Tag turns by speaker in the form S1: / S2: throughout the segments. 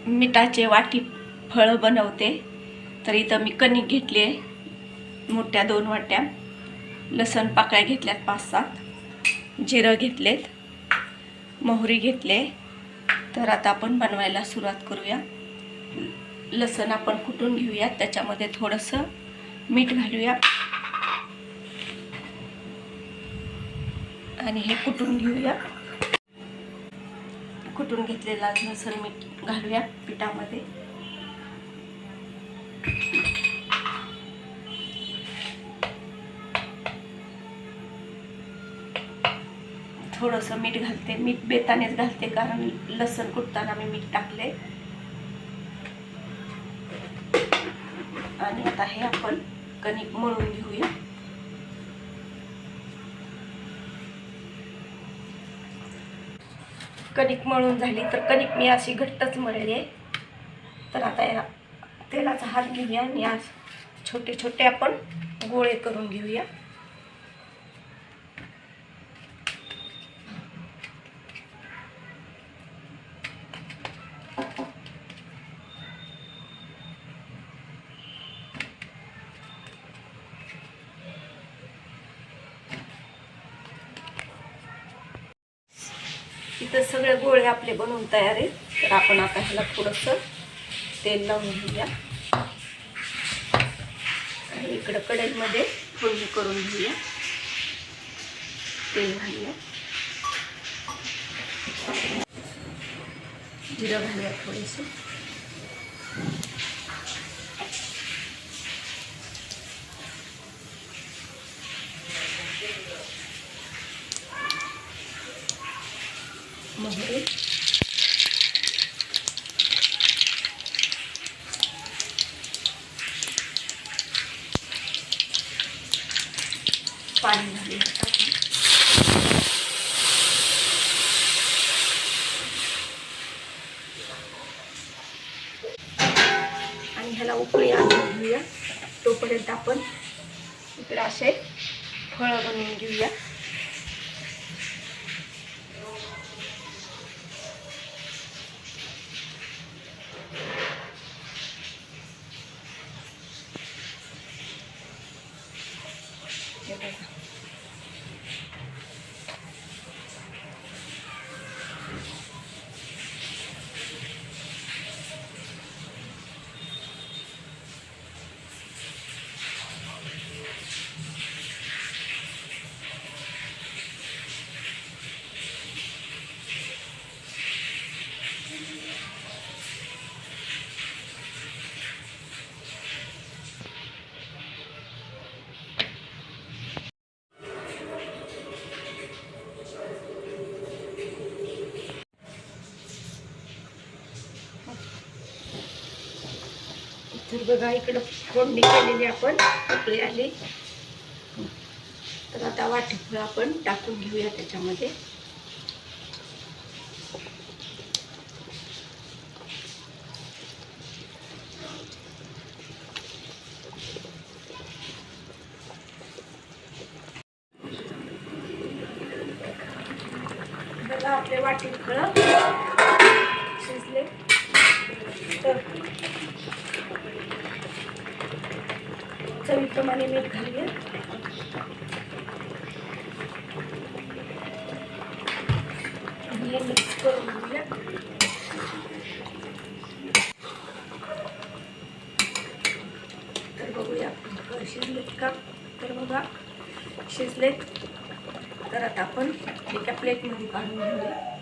S1: मिठाचे वाटी फळं बनवते. तर इथं मी कणिक घेतली आहे मोठ्या 2 वाट्या, लसण पाकळ्या घेतल्यात 5-7, जिरं घेतलेत, मोहरी घेतले. तर आता आपण बनवायला सुरुवात करूया. लसण आपण कुटून घेऊया, त्याच्यामध्ये थोडंसं मीठ घालूया आणि हे कुटून घेऊया. कुटून घेतलेला लसण मीठ घालूया पिठामध्ये. थोडंसं मीठ घालते, मीठ बेतानेच घालते कारण लसण कुटताना मी मीठ टाकले. आणि आता हे आपण कणिक मळून घेऊया. कणिक मळून झाली. तर कणिक मी अशी घट्टच मळली आहे. तर आता या तेलाचा हात घेऊया आणि आज छोटे छोटे आपण गोळे करून घेऊया. इथं सगळे गोळे आपले बनवून तयार आहेत. तर आपण आता ह्याला थोडंसं तेल लावून घेऊया आणि इकडं कढईमध्ये फोडणी करून घेऊया. तेल घालूया, जिरं घालूया थोडेसे, मोहरी, पाणी घालूया. आणि ह्याला उकळी आणून घेऊया. तोपर्यंत आपण इकडे असे फळं बनवून घेऊया. तर बघा इकडं फोडणी केलेली आपण उकळी आली. तर आता वाटीफळ आपण टाकून घेऊया त्याच्यामध्ये. बघा आपले वाटीफळ शिजले. तर चवीप्रमाणे मीठ घालूया आणि हे मिक्स करून घेऊया. तर बघूया शिजलेत का. तर बघा शिजलेत. तर आता आपण एका प्लेटमध्ये काढून घेऊया.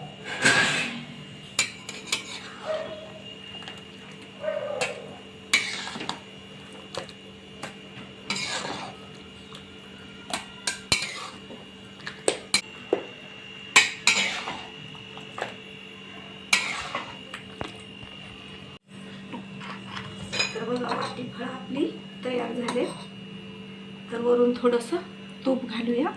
S1: तर बघा वाटीफळ आपली तयार झाले. तर वरून थोडंसं तूप घालूया.